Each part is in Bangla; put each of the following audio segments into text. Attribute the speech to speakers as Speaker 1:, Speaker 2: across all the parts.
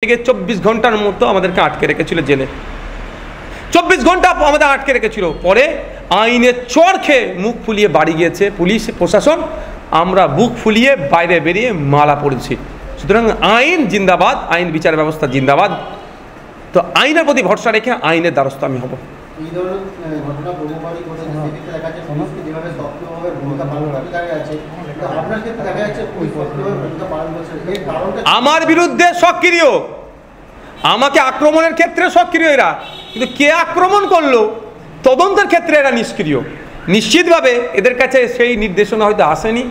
Speaker 1: থেকে 24 ঘন্টার মতো আমাদেরকে আটকে রেখেছিল জেলে। 24 ঘন্টা আমাদের আটকে রেখেছিল। পরে আইনের চড় খেয়ে মুখ ফুলিয়ে বাড়ি গিয়েছে পুলিশ প্রশাসন, আমরা বুক ফুলিয়ে বাইরে বেরিয়ে মালা পড়েছি। সুতরাং আইন জিন্দাবাদ, আইন বিচার ব্যবস্থা জিন্দাবাদ। তো আইনের প্রতি ভরসা রেখে আইনের দ্বারস্থ আমি হব। আমার বিরুদ্ধে সক্রিয়, আমাকে আক্রমণের ক্ষেত্রে সক্রিয় এরা, কিন্তু কে আক্রমণ করলো তদন্তের ক্ষেত্রে এরা নিষ্ক্রিয়। নিশ্চিতভাবে এদের কাছে সেই নির্দেশনা হয়তো আসেনি।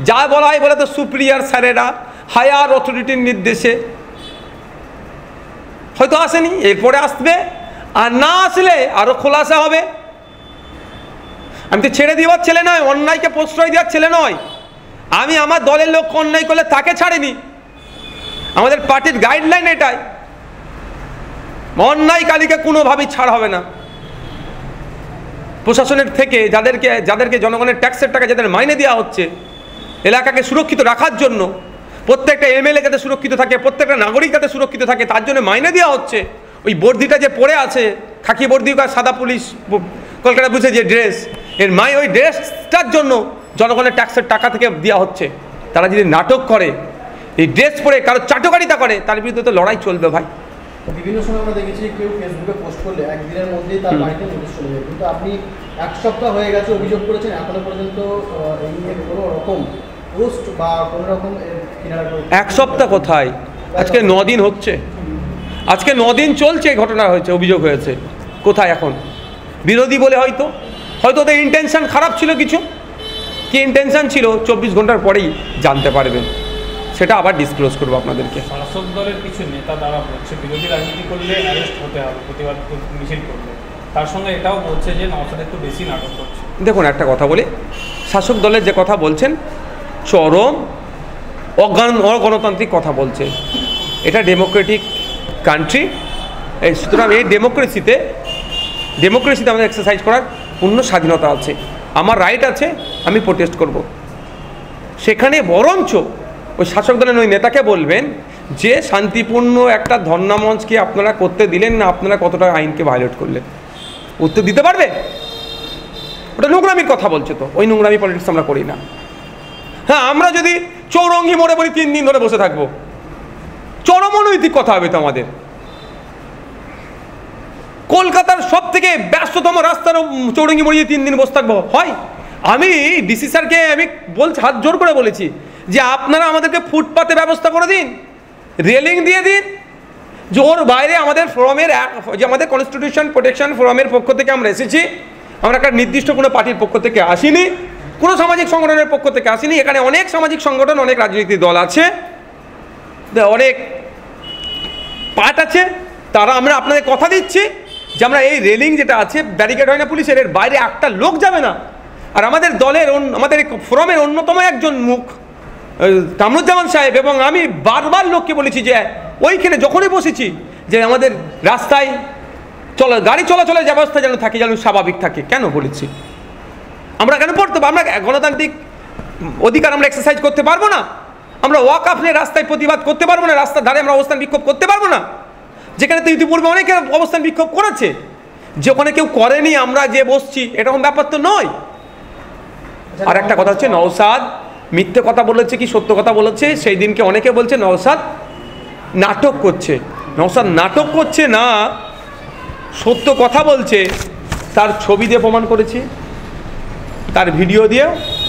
Speaker 1: যা বলা হয় বলে তো সুপ্রিয়ার স্যারেরা হায়ার অথরিটির নির্দেশে হয়তো আসেনি, এরপরে আসবে। আর না আসলে আরো খোলাসা হবে। আমি তো ছেড়ে দেওয়ার ছেলে নয়, অন্যায়কে প্রশ্রয় দেওয়ার ছেলে নয়। আমি আমার দলের লোক অন্যায় করলে তাকে ছাড়িনি। আমাদের পার্টির গাইডলাইন এটাই, অন্যায়কারীকে কোনোভাবেই ছাড় হবে না। প্রশাসনের থেকে যাদেরকে জনগণের ট্যাক্সের টাকা যাদের মাইনে দেওয়া হচ্ছে এলাকাকে সুরক্ষিত রাখার জন্য, প্রত্যেকটা এমএলএ যাতে সুরক্ষিত থাকে, প্রত্যেকটা নাগরিক যাতে সুরক্ষিত থাকে, তার জন্য মাইনে দেওয়া হচ্ছে। ওই বর্দিটা যে পড়ে আছে, খাকি বর্দি সাদা পুলিশ কলকাতা বুঝে যে ড্রেস, ওই ড্রেসটার জন্য জনগণের ট্যাক্সের টাকা থেকে দেওয়া হচ্ছে। তারা যদি নাটক করে, এই ড্রেস পরে কারো চাটকারিতা করে, তার বিরুদ্ধে তো লড়াই চলবে ভাই।
Speaker 2: বিভিন্ন সময় আমরা দেখেছি কেউ ফেসবুকে পোস্ট করলে একদিনের মধ্যেই তার বাড়িতে নোটিশ চলে যায়, কিন্তু আপনি এক সপ্তাহ হয়ে গেছে অভিযোগ করেছেন, এখনো পর্যন্ত এই নিয়ে কোনো রকম পোস্ট বা কোনো রকম
Speaker 1: এক সপ্তাহ কোথায়, আজকে 9 দিন হচ্ছে, আজকে 9 দিন চলছে। ঘটনা হয়েছে, অভিযোগ হয়েছে, কোথায় এখন? বিরোধী বলে হয়তো ওদের ইন্টেনশন খারাপ ছিল। কিছু কি ইন্টেনশন ছিল 24 ঘন্টার পরেই জানতে পারবেন, সেটা আবার ডিসক্লোজ করবো আপনাদেরকে।
Speaker 3: শাসক দলের কিছু নেতা দ্বারা বলছে বিরোধী রাজনীতি করলে অ্যারেস্ট হতে হবে, প্রতিবাদ মিছিল করলে। তার সঙ্গে এটাও বলছে যে নওশাদ একটু বেশি নাটক করছে। দেখুন একটা কথা বলি,
Speaker 1: শাসক দলের যে কথা বলছেন চরম অগণতান্ত্রিক কথা বলছে। এটা ডেমোক্রেটিক কান্ট্রি, সুতরাং এই ডেমোক্রেসিতে আমাদের এক্সারসাইজ করার পূর্ণ স্বাধীনতা আছে। আমার রাইট আছে, আমি প্রোটেস্ট করব। সেখানে বরঞ্চ ওই শাসক দলের ওই নেতাকে বলবেন যে শান্তিপূর্ণ একটা ধর্ণা মঞ্চকে আপনারা করতে দিলেন না, আপনারা কতটা আইনকে ভায়োলেট করলেন, উত্তর দিতে পারবে? ওটা নোংরামির কথা বলছে। তো ওই নোংরামি পলিটিক্স আমরা করি না। হ্যাঁ, আমরা যদি চৌরঙ্গি মোড়ে বলি 3 দিন ধরে বসে থাকবো, চরম অনৈতিক কথা হবে তো আমাদের। কলকাতার সব থেকে ব্যস্ততম রাস্তার চৌরঙ্গি মোড়ে 3 দিন বসে থাকবো হয়? আমি ডিসি স্যারকে আমি বলছি, হাত জোর করে বলেছি যে আপনারা আমাদেরকে ফুটপাতে ব্যবস্থা করে দিন, রেলিং দিয়ে দিন। যে ওর বাইরে আমাদের ফোরামের যে আমাদের কনস্টিটিউশন প্রোটেকশন ফোরামের পক্ষ থেকে আমরা এসেছি, আমরা একটা নির্দিষ্ট কোনো পার্টির পক্ষ থেকে আসিনি, কোনো সামাজিক সংগঠনের পক্ষ থেকে আসিনি। এখানে অনেক সামাজিক সংগঠন, অনেক রাজনৈতিক দল আছে, অনেক পার্ট আছে। তারা আমরা আপনাদের কথা দিচ্ছি যে আমরা এই রেলিং যেটা আছে, ব্যারিকেড হয় না পুলিশের, এর বাইরে একটা লোক যাবে না। আর আমাদের দলের আমাদের ফোরামের অন্যতম একজন মুখ কামরুজ্জামান সাহেব এবং আমি বারবার লোককে বলেছি যে ওইখানে যখনই বসেছি যে আমাদের রাস্তায় গাড়ি চলাচলের ব্যবস্থা যেন থাকে, যেন স্বাভাবিক থাকে। কেন বলেছি? আমরা কেন পড়তে পারবো? আমরা গণতান্ত্রিক অধিকার আমরা এক্সারসাইজ করতে পারবো না? আমরা ওয়াক আপ নিয়ে রাস্তায় প্রতিবাদ করতে পারবো না? রাস্তার ধারে আমরা অবস্থান বিক্ষোভ করতে পারবো না? যেখানে তো ইতিপূর্বে অনেকে অবস্থান বিক্ষোভ করেছে, যে ওখানে কেউ করেনি আমরা যে বসছি, এরকম ব্যাপার তো নয়। আর একটা কথা হচ্ছে, নওশাদ মিথ্যে কথা বলেছে কি সত্য কথা বলেছে, সেই দিনকে অনেকে বলছে নওশাদ নাটক করছে। নওশাদ নাটক করছে না, সত্য কথা বলছে। তার ছবি দিয়ে প্রমাণ করেছি, তার ভিডিও দিয়ে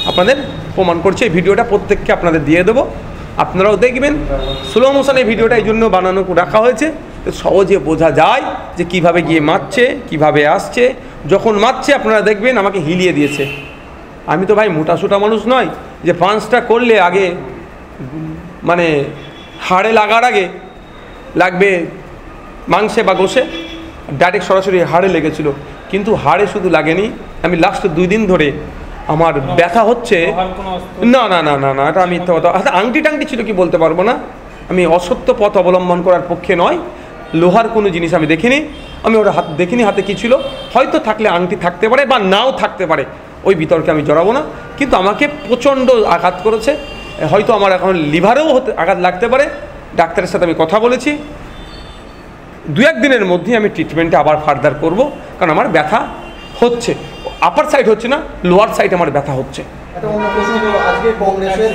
Speaker 1: আপনাদের প্রমাণ করছে। এই ভিডিওটা প্রত্যেককে আপনাদের দিয়ে দেবো, আপনারাও দেখবেন। স্লো মোশনে ভিডিওটা এই জন্য বানানো রাখা হয়েছে, সহজে বোঝা যায় যে কিভাবে গিয়ে মারছে, কিভাবে আসছে। যখন মারছে আপনারা দেখবেন আমাকে হিলিয়ে দিয়েছে। আমি তো ভাই মোটাসোটা মানুষ নয় যে পাঁচটা করলে আগে মানে হাড়ে লাগার আগে লাগবে মাংসে বা গোশে, ডাইরেক্ট সরাসরি হাড়ে লেগেছিল। কিন্তু হাড়ে শুধু লাগেনি, আমি লাস্ট 2 দিন ধরে আমার ব্যথা হচ্ছে। না না না না না, এটা আমি মিথ্যা কথা। আংটি টাংটি ছিল কি বলতে পারবো না। আমি অসত্য পথ অবলম্বন করার পক্ষে নয়। লোহার কোনো জিনিস আমি দেখিনি, আমি ওটা হাত দেখিনি, হাতে কী ছিল হয়তো থাকলে আংটি থাকতে পারে বা নাও থাকতে পারে, ওই বিতর্কে আমি জড়াবো না। কিন্তু আমাকে প্রচণ্ড আঘাত করেছে, হয়তো আমার এখন লিভারেও আঘাত লাগতে পারে ডাক্তারের সাথে আমি কথা বলেছি, 2-1 দিনের মধ্যেই আমি ট্রিটমেন্টে আবার ফার্দার করব, কারণ আমার ব্যথা হচ্ছে, আপার সাইড হচ্ছে না, লোয়ার সাইড আমার ব্যথা হচ্ছে।
Speaker 2: একটা অন্য প্রশ্ন হলো, আজকে কংগ্রেসের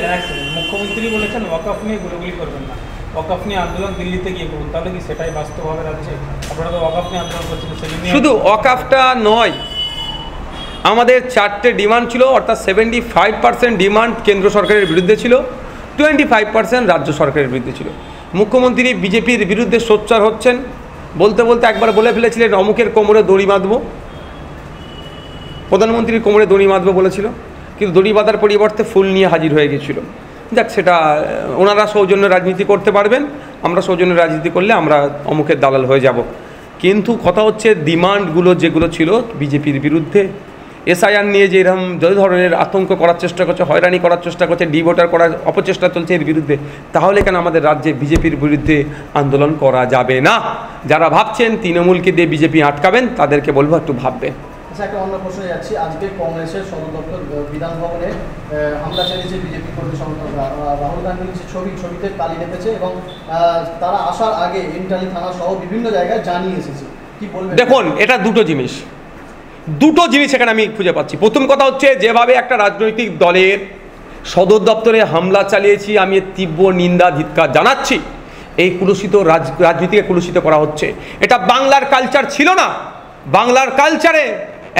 Speaker 3: মুখ্যমন্ত্রী বলেছেন ওয়াকফ নিয়ে গুলোগুলি করবেন না, ওয়াকফ নিয়ে আন্দোলন দিল্লিতে গিয়ে করুন, তাহলে কি সেটাই বাস্তবভাবে রাখছে? আপনারা তো ওয়াকফ নিয়ে আন্দোলন করছেন,
Speaker 1: শুধু ওয়াকফটা নয়, আমাদের 4টে ডিমান্ড ছিল, অর্থাৎ 75% ডিমান্ড কেন্দ্র সরকারের বিরুদ্ধে ছিল, 25% রাজ্য সরকারের বিরুদ্ধে ছিল। মুখ্যমন্ত্রী বিজেপির বিরুদ্ধে সোচ্চার হচ্ছেন, বলতে বলতে একবার বলে ফেলেছিলেন অমুকের কোমরে দড়ি বাঁধবো, প্রধানমন্ত্রীর কোমরে দড়ি বাঁধবো বলেছিল, কিন্তু দড়ি বাঁধার পরিবর্তে ফুল নিয়ে হাজির হয়ে গেছিল। যাক, সেটা ওনারা সৌজন্য রাজনীতি করতে পারবেন, আমরা সৌজন্য রাজনীতি করলে আমরা অমুকের দালাল হয়ে যাব। কিন্তু কথা হচ্ছে ডিমান্ডগুলো যেগুলো ছিল বিজেপির বিরুদ্ধে, এসআইআর নিয়ে যে এরকম যে ধরনের আতঙ্ক করার চেষ্টা করছে, হয়রানি করার চেষ্টা করছে, ডিভোটার করার অপচেষ্টা চলছে এর বিরুদ্ধে, তাহলে কেন আমাদের রাজ্যে বিজেপির বিরুদ্ধে আন্দোলন করা যাবে না? যারা ভাবছেন তৃণমূলকে দিয়ে বিজেপি আটকাবেন, তাদেরকে বলবো একটু ভাববেন।
Speaker 2: আচ্ছা, একটা অন্য প্রশ্নে যাচ্ছি। আজকে কংগ্রেসের সদর দপ্তর বিধান ভবনে হামলা চালিয়েছে বিজেপি কর্মী সংগঠনরা। রাহুল গান্ধীর যে ছবিতে কালি লেপেছে এবং তারা আসার আগে এন্টালি থানা সহ বিভিন্ন জায়গায় জানিয়ে এসেছে, কি বলবেন?
Speaker 1: দেখুন, এটা দুটো জিনিস এখানে আমি খুঁজে পাচ্ছি। প্রথম কথা হচ্ছে, যেভাবে একটা রাজনৈতিক দলের সদর দপ্তরে হামলা চালিয়েছি, আমি তীব্র নিন্দা ধিক্কার জানাচ্ছি। এই কুলুষিত রাজনীতিকে কুলুষিত করা হচ্ছে। এটা বাংলার কালচার ছিল না। বাংলার কালচারে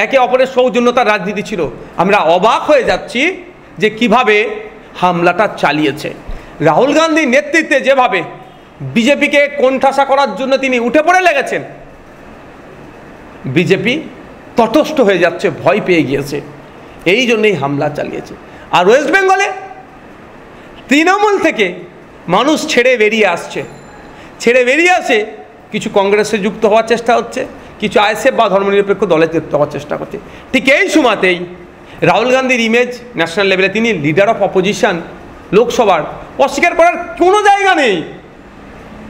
Speaker 1: একে অপরের সৌজন্যতার রাজনীতি ছিল। আমরা অবাক হয়ে যাচ্ছি যে কিভাবে হামলাটা চালিয়েছে। রাহুল গান্ধীর নেতৃত্বে যেভাবে বিজেপিকে কোণঠাসা করার জন্য তিনি উঠে পড়ে লেগেছেন, বিজেপি তটস্থ হয়ে যাচ্ছে, ভয় পেয়ে গিয়েছে, এই জন্যই হামলা চালিয়েছে। আর ওয়েস্ট বেঙ্গলে তৃণমূল থেকে মানুষ ছেড়ে বেরিয়ে আসে, কিছু কংগ্রেসে যুক্ত হওয়ার চেষ্টা হচ্ছে, কিছু আইএসএফ বা ধর্মনিরপেক্ষ দলে যুক্ত হওয়ার চেষ্টা করছে। ঠিক এই সময়তেই রাহুল গান্ধীর ইমেজ ন্যাশনাল লেভেলে, তিনি লিডার অফ অপোজিশন লোকসভার, অস্বীকার করার কোনো জায়গা নেই।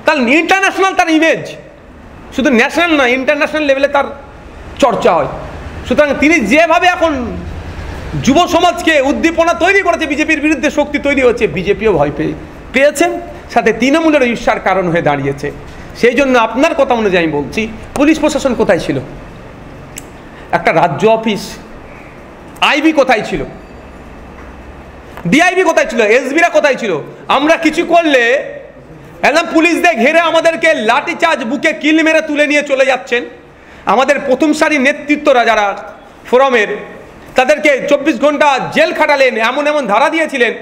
Speaker 1: তার ইন্টারন্যাশনাল তার ইমেজ, শুধু ন্যাশনাল নয়, ইন্টারন্যাশনাল লেভেলে তার চর্চা হয়। সুতরাং তিনি যেভাবে এখন যুব সমাজকে উদ্দীপনা তৈরি করেছে, বিজেপির বিরুদ্ধে শক্তি তৈরি হচ্ছে, বিজেপিও ভয় পেয়েছেন, সাথে তৃণমূলের ঈর্ষার কারণ হয়ে দাঁড়িয়েছে। সেই জন্য আপনার কথা অনুযায়ী আমি বলছি, পুলিশ প্রশাসন কোথায় ছিল? একটা রাজ্য অফিস, আইবি কোথায় ছিল? ডিআইবি কোথায় ছিল? এসবিরা কোথায় ছিল? আমরা কিছু করলে একদম পুলিশদের ঘেরে আমাদেরকে লাঠিচার্জ, বুকে কিল মেরে তুলে নিয়ে চলে যাচ্ছেন। আমাদের প্রথম সারির নেতৃত্বরা যারা ফোরামের, তাদেরকে 24 ঘন্টা জেল খাটালেন, এমন ধারা দিয়েছিলেন,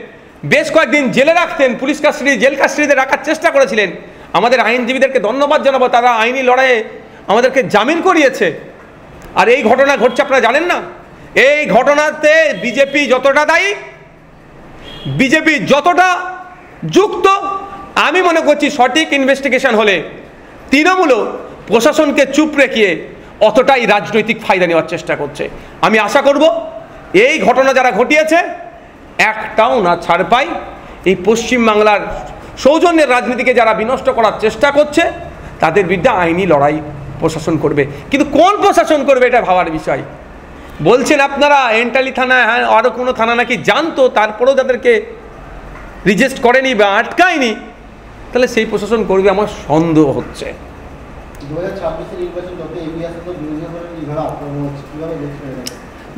Speaker 1: বেশ কয়েকদিন জেলে রাখতেন, পুলিশ কাস্টাডি, জেল কাস্টাডিতে রাখার চেষ্টা করেছিলেন। আমাদের আইনজীবীদেরকে ধন্যবাদ জানাবো, তারা আইনি লড়াইয়ে আমাদেরকে জামিন করিয়েছে। আর এই ঘটনা ঘটছে, আপনারা জানেন না? এই ঘটনাতে বিজেপি যতটা দায়ী, বিজেপি যতটা যুক্ত, আমি মনে করছি সঠিক ইনভেস্টিগেশন হলে তৃণমূলও প্রশাসনকে চুপ রেখে অতটাই রাজনৈতিক ফায়দা নেওয়ার চেষ্টা করছে। আমি আশা করব এই ঘটনা যারা ঘটিয়েছে একটাও না ছাড় পাই। এই পশ্চিমবাংলার সৌজন্যের রাজনীতিকে যারা বিনষ্ট করার চেষ্টা করছে, তাদের বিরুদ্ধে আইনি লড়াই প্রশাসন করবে। কিন্তু কোন প্রশাসন করবে এটা ভাবার বিষয়। বলছেন আপনারা এন্টালি থানা, হ্যাঁ, আরও কোনো থানা নাকি জানতো, তারপরেও তাদেরকে রিজেস্ট করেনি বা আটকায়নি, তাহলে সেই প্রশাসন করবে আমার সন্দেহ হচ্ছে।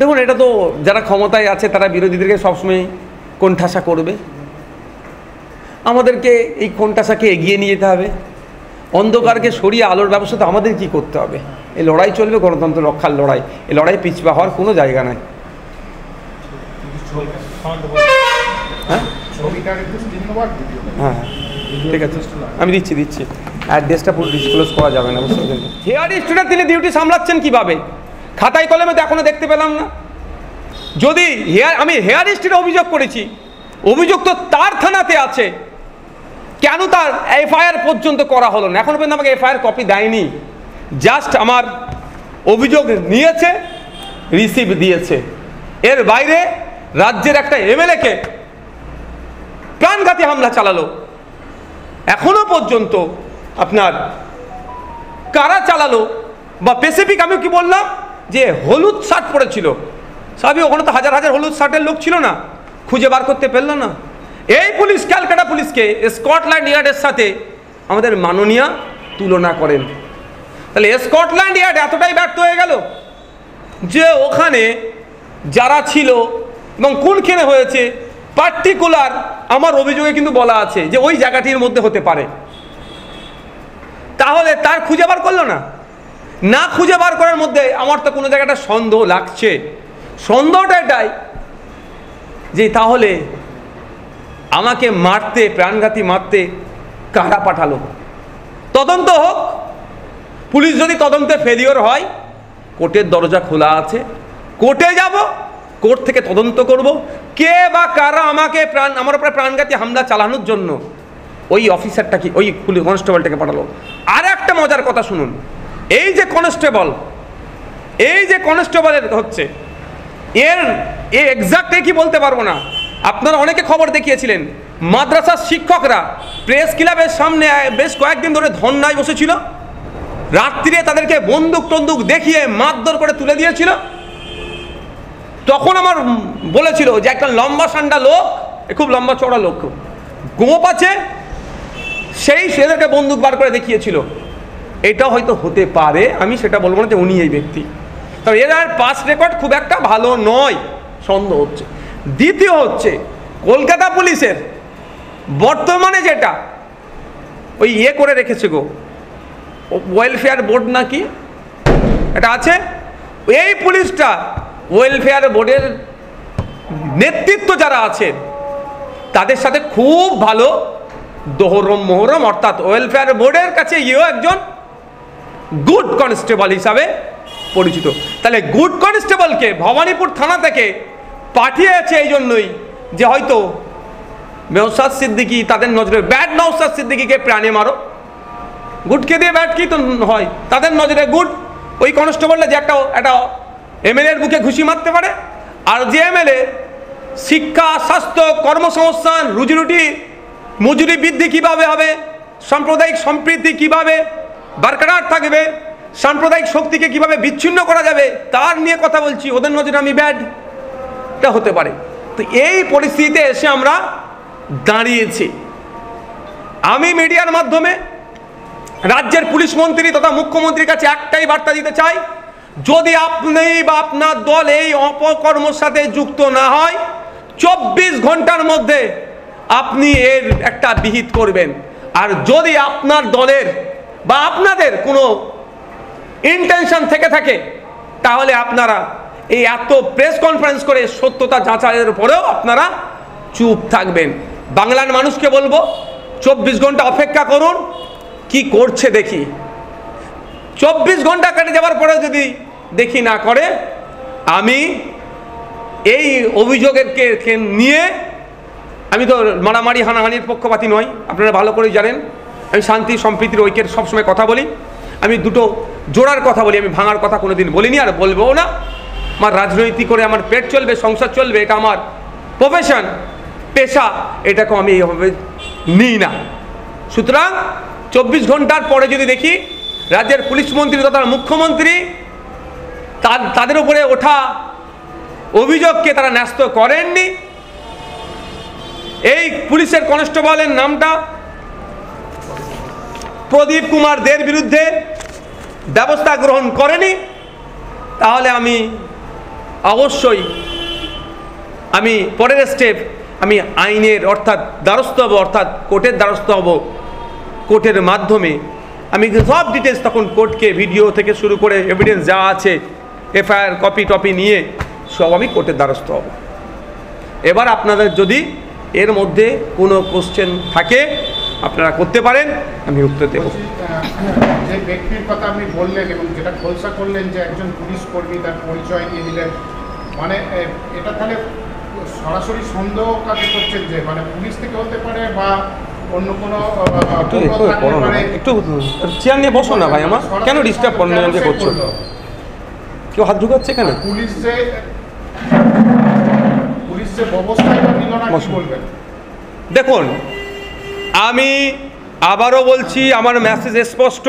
Speaker 1: দেখুন, এটা তো যারা ক্ষমতায় আছে তারা বিরোধীদেরকে সবসময় কোণঠাসা করবে। আমাদেরকে এই কোণঠাসাকে এগিয়ে নিয়ে যেতে হবে। অন্ধকারকে সরিয়ে আলোর ব্যবস্থা তো আমাদের কি করতে হবে। এই লড়াই চলবে, গণতন্ত্র রক্ষার লড়াই। এই লড়াই পিছপা হওয়ার কোনো জায়গা নাই। হ্যাঁ হ্যাঁ, ঠিক আছে, আমি দিচ্ছি। অ্যাড্রেসটা পুরো ডিসক্লোজ করা যাবে না, বুঝতে পারছেন? হেয়ার স্টুডেন্ট তিনি ডিউটি সামলাচ্ছেন কিভাবে? খাতায় কলমে তো এখনো দেখতে পেলাম না। যদি আমি হেয়ার স্ট্রিটে অভিযোগ করেছি, অভিযোগ তো তার থানাতে আছে, কেন তার এফআইআর পর্যন্ত করা হলো না? এখনো পর্যন্ত আমাকে এফআইআর কপি দেয়নি। জাস্ট আমার অভিযোগ নিয়েছে, রিসিভ দিয়েছে। এর বাইরে রাজ্যের একটা এমএলএকে প্রাণঘাতী হামলা চালালো, এখনো পর্যন্ত আপনার কারা চালালো বা স্পেসিফিক আমি কি বললাম যে হলুদ শার্ট পরেছিল, স্বাভাবিক ওখানে তো হাজার হাজার হলুদ শার্টের লোক ছিল না, খুঁজে বার করতে পারলো না। এই পুলিশ ক্যালকাটা পুলিশকে স্কটল্যান্ড ইয়ার্ডের সাথে আমাদের মাননীয় তুলনা করেন। তাহলে স্কটল্যান্ড ইয়ার্ড এতটাই ব্যর্থ হয়ে গেল যে ওখানে যারা ছিল এবং কোনখানে হয়েছে পার্টিকুলার আমার অভিযোগে কিন্তু বলা আছে যে ওই জায়গাটির মধ্যে হতে পারে। তাহলে তার খুঁজে বার করলো না, না খুঁজে বার করার মধ্যে আমার তো কোনো জায়গাটা সন্দেহ লাগছে। সন্দেহটা এটাই যে তাহলে আমাকে মারতে, প্রাণঘাতী মারতে কারা পাঠালো? তদন্ত হোক। পুলিশ যদি তদন্তে ফেলিওর হয়, কোর্টের দরজা খোলা আছে, কোর্টে যাব, কোর্ট থেকে তদন্ত করব কে বা কারা আমাকে আমার উপরে প্রাণঘাতী হামলা চালানোর জন্য ওই অফিসারটাকে, ওই পুলিশ কনস্টেবলটাকে পাঠালো। আর একটা মজার কথা শুনুন, এই যে কনস্টেবলের হচ্ছে এর এক্সাক্ট কি বলতে পারবো না। আপনারা অনেকে খবর দেখিয়েছিলেন, মাদ্রাসার শিক্ষকরা প্রেস ক্লাবের সামনে বেশ কয়েকদিন ধরে ধর্নায় বসেছিল, রাত্রিরে তাদেরকে বন্দুক টন্দুক দেখিয়ে মারধর করে তুলে দিয়েছিল। তখন আমার বলেছিল যে একটা লম্বা সান্ডা লোক, খুব লম্বা চড়া লোক, গোপ আছে, সেই সেদেরকে বন্দুক বার করে দেখিয়েছিল। এটাও হয়তো হতে পারে, আমি সেটা বলবো না যে উনি এই ব্যক্তি। তবে এর আর পাস্ট রেকর্ড খুব একটা ভালো নয়, সন্দেহ হচ্ছে। দ্বিতীয় হচ্ছে কলকাতা পুলিশের বর্তমানে যেটা ওই করে রেখেছে গো, ওয়েলফেয়ার বোর্ড নাকি এটা আছে, এই পুলিশটা ওয়েলফেয়ার বোর্ডের নেতৃত্ব যারা আছেন তাদের সাথে খুব ভালো মোহরম, অর্থাৎ ওয়েলফেয়ার বোর্ডের কাছে ইয়েও একজন গুড কনস্টেবল হিসাবে পরিচিত। তাহলে গুড কনস্টেবলকে ভবানীপুর থানা থেকে পাঠিয়েছে এই জন্যই যে হয়তো নওশাদ সিদ্দিকী, তাদের নজরে ব্যাড নওশাদ সিদ্দিকীকে প্রাণে মারো, গুডকে দিয়ে ব্যাড কি তো হয়, তাদের নজরে গুড ওই কনস্টেবলটা যে একটা এমএলএর বুকে ঘুষি মারতে পারে, আর যে এমএলএ শিক্ষা, স্বাস্থ্য, কর্মসংস্থান, রুজিরুটি, মজুরি বৃদ্ধি কিভাবে হবে, সাম্প্রদায়িক সম্প্রীতি কিভাবে বরকরার থাকবে, সাম্প্রদায়িক শক্তিকে কিভাবে বিচ্ছিন্ন করা যাবে, তার নিয়ে কথা বলছি, ওদের নজরে আমি ব্যাড, এটা হতে পারে। তো এই পরিস্থিতিতে এসে আমরা দাঁড়িয়েছি। আমি মিডিয়ার মাধ্যমে রাজ্যের পুলিশ মন্ত্রী তথা মুখ্যমন্ত্রীর কাছে একটাই বার্তা দিতে চাই, যদি আপনি বা আপনার দল এই অপকর্মের সাথে যুক্ত না হয়, 24 ঘন্টার মধ্যে আপনি এর একটা বিহিত করবেন। আর যদি আপনার দলের বা আপনাদের কোনো ইন্টেনশন থেকে থাকে, তাহলে আপনারা এই এত প্রেস কনফারেন্স করে সত্যতা যাচাইয়ের পরেও আপনারা চুপ থাকবেন। বাংলার মানুষকে বলবো 24 ঘন্টা অপেক্ষা করুন, কি করছে দেখি। 24 ঘন্টা কেটে যাওয়ার পরে যদি দেখি না করে, আমি এই অভিযোগের নিয়ে, আমি তো মারামারি হানাহানির পক্ষপাতী নই, আপনারা ভালো করেই জানেন। আমি শান্তি সম্প্রীতির ঐক্যের সবসময় কথা বলি, আমি দুটো জোড়ার কথা বলি, আমি ভাঙার কথা কোনোদিন বলিনি আর বলবো না। আমার রাজনৈতিক করে আমার পেট চলবে, সংসার চলবে, এটা আমার প্রফেশন, পেশা, এটাকেও আমি এইভাবে নিই না। সুতরাং 24 ঘন্টার পরে যদি দেখি রাজ্যের পুলিশ মন্ত্রী তথা মুখ্যমন্ত্রী তাদের উপরে ওঠা অভিযোগকে তারা ন্যস্ত করেননি, এই পুলিশের কনস্টেবলের নামটা প্রদীপ কুমার দের বিরুদ্ধে ব্যবস্থা গ্রহণ করেনি, তাহলে আমি অবশ্যই আমি পরের স্টেপ আমি আইনের অর্থাৎ দ্বারস্থ হব, অর্থাৎ কোর্টের দ্বারস্থ হব। কোর্টের মাধ্যমে আমি সব ডিটেলস তখন কোর্টকে ভিডিও থেকে শুরু করে এভিডেন্স যা আছে, এফআইআর কপি টপি নিয়ে সব আমি কোর্টের দ্বারস্থ হব। এবার আপনাদের যদি এর মধ্যে কোনো কোশ্চেন থাকে আপনারা করতে পারেন, আমি উত্তর দেব।
Speaker 4: যে ব্যক্তির কথা আপনি বললেন এবং যেটা খোলসা করলেন যে একজন পুলিশ কর্মী, তার পরিচয় দিয়ে দিলেন, মানে এটা তাহলে সরাসরি সন্দেহ কাকে করছেন যে মানে পুলিশ থেকে হতে পারে বা অন্য কোনো
Speaker 1: একটু চেয়ার নিয়ে বসো না ভাই, আমার কেন ডিস্টার্ব করছো, কেউ হাত ঢুকাচ্ছে কেন?
Speaker 4: পুলিশ যে ব্যবস্থা নিল না, কি বলবেন?
Speaker 1: দেখুন, আমি আবারও বলছি, আমার মেসেজ স্পষ্ট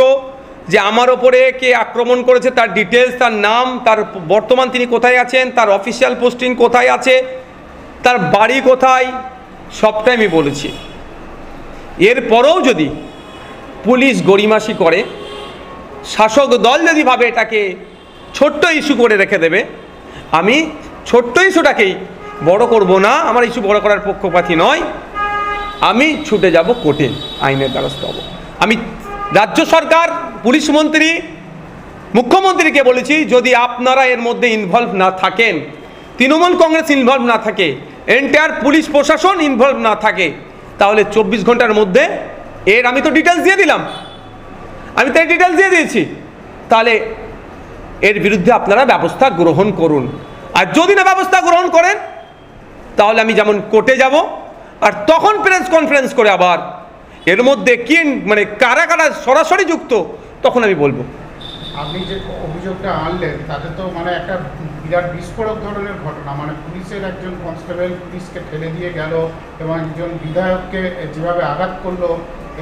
Speaker 1: যে আমার ওপরে কে আক্রমণ করেছে তার ডিটেলস, তার নাম, তার বর্তমান তিনি কোথায় আছেন, তার অফিসিয়াল পোস্টিং কোথায় আছে, তার বাড়ি কোথায়, সবটাই আমি বলেছি। এরপরেও যদি পুলিশ গড়িমাসি করে, শাসক দল যদি ভাবে এটাকে ছোট্ট ইস্যু করে রেখে দেবে, আমি ছোট্ট ইস্যুটাকেই বড় করব না, আমার ইস্যু বড় করার পক্ষপাতী নয়, আমি ছুটে যাব কোর্টে, আইনের দ্বারস্থ হব। আমি রাজ্য সরকার, পুলিশ মন্ত্রী, মুখ্যমন্ত্রীকে বলেছি, যদি আপনারা এর মধ্যে ইনভলভ না থাকেন, তৃণমূল কংগ্রেস ইনভলভ না থাকে, এন্টায়ার পুলিশ প্রশাসন ইনভলভ না থাকে, তাহলে 24 ঘন্টার মধ্যে এর আমি তো ডিটেলস দিয়ে দিলাম, আমি তো ডিটেলস দিয়ে দিয়েছি, তাহলে এর বিরুদ্ধে আপনারা ব্যবস্থা গ্রহণ করুন। আর যদি না ব্যবস্থা গ্রহণ করেন, তাহলে আমি যেমন কোর্টে যাব, আর তখন প্রেস কনফারেন্স করে আবার এর মধ্যে কি মানে কারা কারা সরাসরি যুক্ত, তখন আমি বলবো।
Speaker 4: আপনি যে অভিযোগটা আনলেন তাতে তো মানে একটা বিরাট বিস্ফোরক ধরনের ঘটনা, মানে পুলিশের একজন কনস্টেবল পুলিশকে ঠেলে দিয়ে গেল এবং একজন বিধায়ককে যেভাবে আঘাত করলো,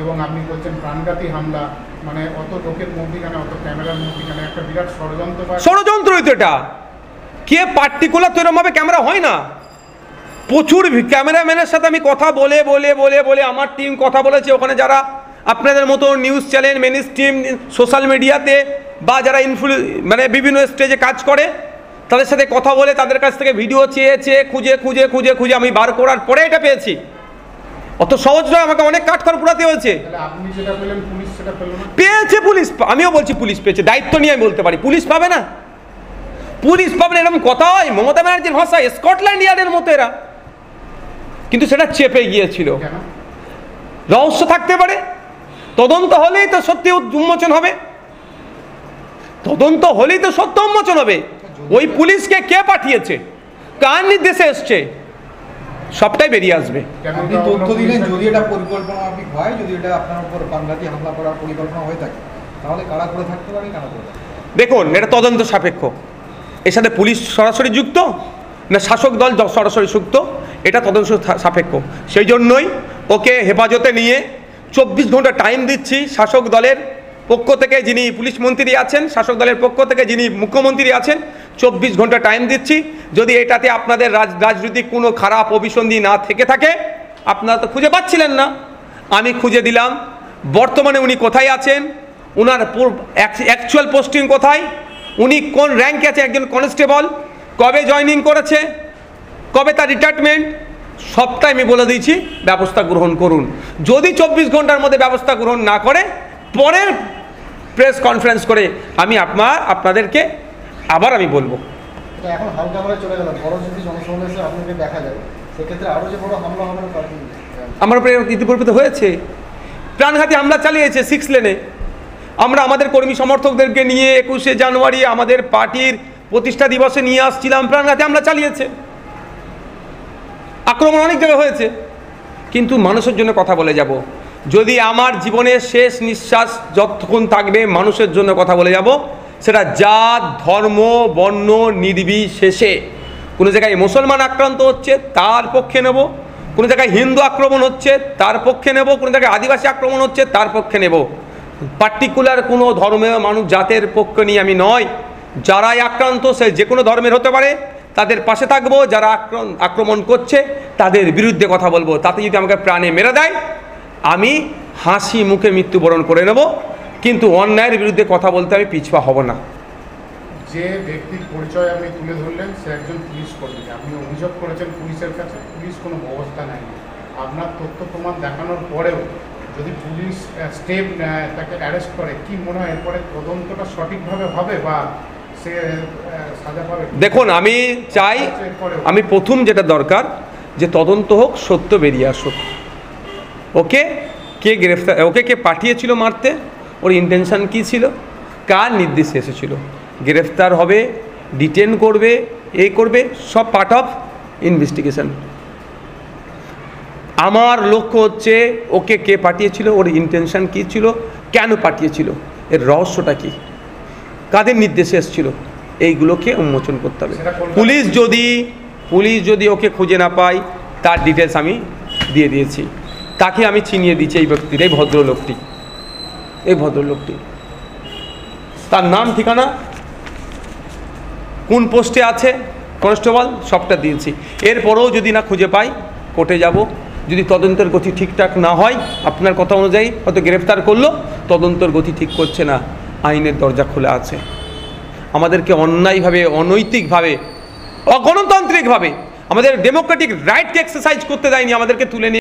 Speaker 4: এবং আপনি বলছেন প্রাণঘাতী হামলা, মানে অত লোকের মধ্যেখানে, অত ক্যামেরার মধ্যেখানে একটা বিরাট ষড়যন্ত্র।
Speaker 1: ষড়যন্ত্রই তো এটা, কে পার্টিকুলার তো এরকমভাবে ক্যামেরা হয় না, প্রচুর ক্যামেরাম্যানের সাথে আমি কথা বলে বলে বলে বলে আমার টিম কথা বলেছে, ওখানে যারা আপনাদের মতো news channel, main stream, social মিডিয়াতে বা যারা মানে বিভিন্ন স্টেজে কাজ করে, তাদের সাথে কথা বলে তাদের কাছ থেকে ভিডিও চেয়েছে, খুঁজে খুঁজে খুঁজে খুঁজে আমি বার করার পরে এটা পেয়েছি। অত সহজ নয়, আমাকে অনেক কাঠখড় পুরাতে হয়েছে।
Speaker 4: আপনি যেটা পেলেন পুলিশ সেটা পেল না?
Speaker 1: পেয়েছে পুলিশ, আমিও বলছি পুলিশ পেয়েছে, দায়িত্ব নিয়ে আমি বলতে পারি। পুলিশ পাবে না? পুলিশ পাবে না এরকম কথা হয়? মমতা ব্যানার্জির ভাষায় স্কটল্যান্ড ইয়ার্ডের মতো এরা, কিন্তু সেটা চেপে গিয়েছিল। রহস্য থাকতে পারে, তদন্ত হলেই তো সত্যি উন্মোচন হবে, তদন্ত হলেই তো সত্য উন্মোচন হবে। ওই পুলিশকে কে পাঠিয়েছে, কার নির্দেশে এসছে, সবটাই বেরিয়ে আসবে।
Speaker 5: আপনি তথ্য দিলেন, যদি এটা পরিকল্পনামাফিক হয়, যদি এটা আপনার উপর প্রাণঘাতী হামলা করার পরিকল্পনা হয়ে থাকে, তাহলে কারা করে থাকতে পারে, কেন করে?
Speaker 1: দেখুন, এটা তদন্ত সাপেক্ষ, এর সাথে পুলিশ সরাসরি যুক্ত না শাসক দল সরাসরি যুক্ত, এটা তদন্ত সাপেক্ষ। সেই জন্যই ওকে হেফাজতে নিয়ে 24 ঘন্টা টাইম দিচ্ছি। শাসক দলের পক্ষ থেকে যিনি পুলিশ মন্ত্রী আছেন, শাসক দলের পক্ষ থেকে যিনি মুখ্যমন্ত্রী আছেন, 24 ঘন্টা টাইম দিচ্ছি। যদি এটাতে আপনাদের রাজনৈতিক কোনো খারাপ অভিসন্ধি না থেকে থাকে, আপনারা তো খুঁজে পাচ্ছিলেন না, আমি খুঁজে দিলাম। বর্তমানে উনি কোথায় আছেন, ওনার অ্যাকচুয়াল পোস্টিং কোথায়, উনি কোন র্যাঙ্কে আছে, একজন কনস্টেবল, কবে জয়েনিং করেছে, কবে তার রিটায়ারমেন্ট, সবটাই আমি বলে দিয়েছি, ব্যবস্থা গ্রহণ করুন। যদি 24 ঘন্টার মধ্যে ব্যবস্থা গ্রহণ না করে, পরের প্রেস কনফারেন্স করে আমি আপনাদেরকে আবার আমি বলবো।
Speaker 2: এখন হালকা করে চলে গেল, বড় যদি জনসমাবেশে আপনাকে দেখা যায়, সেক্ষেত্রে আরও যে বড় হামলা হবে
Speaker 1: আমার উপরে ইতিপূর্বে তো হয়েছে, প্রাণঘাতী হামলা চালিয়েছে 6 লেনে। আমরা আমাদের কর্মী সমর্থকদেরকে নিয়ে 21শে জানুয়ারি আমাদের পার্টির প্রতিষ্ঠা দিবসে নিয়ে আসছিলাম, প্রাণঘাতী হামলা চালিয়েছে, আক্রমণ অনেক জায়গায় হয়েছে। কিন্তু মানুষের জন্য কথা বলে যাব, যদি আমার জীবনের শেষ নিঃশ্বাস যতক্ষণ থাকবে মানুষের জন্য কথা বলে যাব, সেটা জাত, ধর্ম, বর্ণ নির্বিশেষে। কোনো জায়গায় মুসলমান আক্রান্ত হচ্ছে তার পক্ষে নেব, কোনো জায়গায় হিন্দু আক্রমণ হচ্ছে তার পক্ষে নেব, কোনো জায়গায় আদিবাসী আক্রমণ হচ্ছে তার পক্ষে নেব। পার্টিকুলার কোনো ধর্মের মানুষ জাতের পক্ষে নিয়ে আমি নয়, যারাই আক্রান্ত সে যে কোনো ধর্মের হতে পারে, তাদের পাশে থাকবো। যারা আক্রমণ করছে তাদের বিরুদ্ধে কথা বলবো। তাতে যদি আমাকে প্রাণে মেরে দেয়, আমি হাসি মুখে মৃত্যুবরণ করে নেব, কিন্তু অন্যায়ের বিরুদ্ধে কথা বলতে আমি পিছপা হব না।
Speaker 4: যে ব্যক্তির পরিচয় আপনি তুলে ধরলেন সে একজন পুলিশ কর্মী, আপনি অভিযোগ করেছেন পুলিশের কাছে, পুলিশ কোনো ব্যবস্থা নেয়নি। আপনার তথ্য প্রমাণ দেখানোর পরেও যদি পুলিশ স্টেপ নেয়, তাকে অ্যারেস্ট করে, কি মনে হয় এরপরে তদন্তটা সঠিকভাবে হবে বা সে সাজা পাবে?
Speaker 1: দেখুন, আমি চাই, আমি প্রথম যেটা দরকার যে তদন্ত হোক, সত্য বেরিয়ে আসুক। ওকে কে গ্রেফতার, ওকে কে পাঠিয়েছিল মারতে, ওর ইন্টেনশন কী ছিল, কার নির্দেশে এসেছিল, গ্রেফতার হবে, ডিটেন করবে, করবে, সব পার্ট অফ ইনভেস্টিগেশন। আমার লক্ষ্য হচ্ছে ওকে কে পাঠিয়েছিল, ওর ইন্টেনশন কী ছিল, কেন পাঠিয়েছিল, এর রহস্যটা কী, কাদের নির্দেশে এসেছিল, এইগুলোকে উন্মোচন করতে হবে। পুলিশ যদি ওকে খুঁজে না পায়, তার ডিটেলস আমি দিয়ে দিয়েছি, তাকে আমি চিনিয়ে দিচ্ছি। এই ব্যক্তির, এই ভদ্রলোকটি, তার নাম, ঠিকানা, কোন পোস্টে আছে, কনস্টেবল, সবটা দিয়েছি। এরপরেও যদি না খুঁজে পাই, কোর্টে যাব, যদি তদন্তের গতি ঠিকঠাক না হয়, আপনার কথা অনুযায়ী হয়তো গ্রেফতার করলো, তদন্তের গতি ঠিক করছে না, আইনের দরজা খোলা আছে। আমাদেরকে অন্যায়ভাবে, অনৈতিকভাবে, অগণতান্ত্রিকভাবে আমাদের ডেমোক্রেটিক রাইটকে এক্সারসাইজ করতে দেয়নি, আমাদেরকে তুলে নিয়ে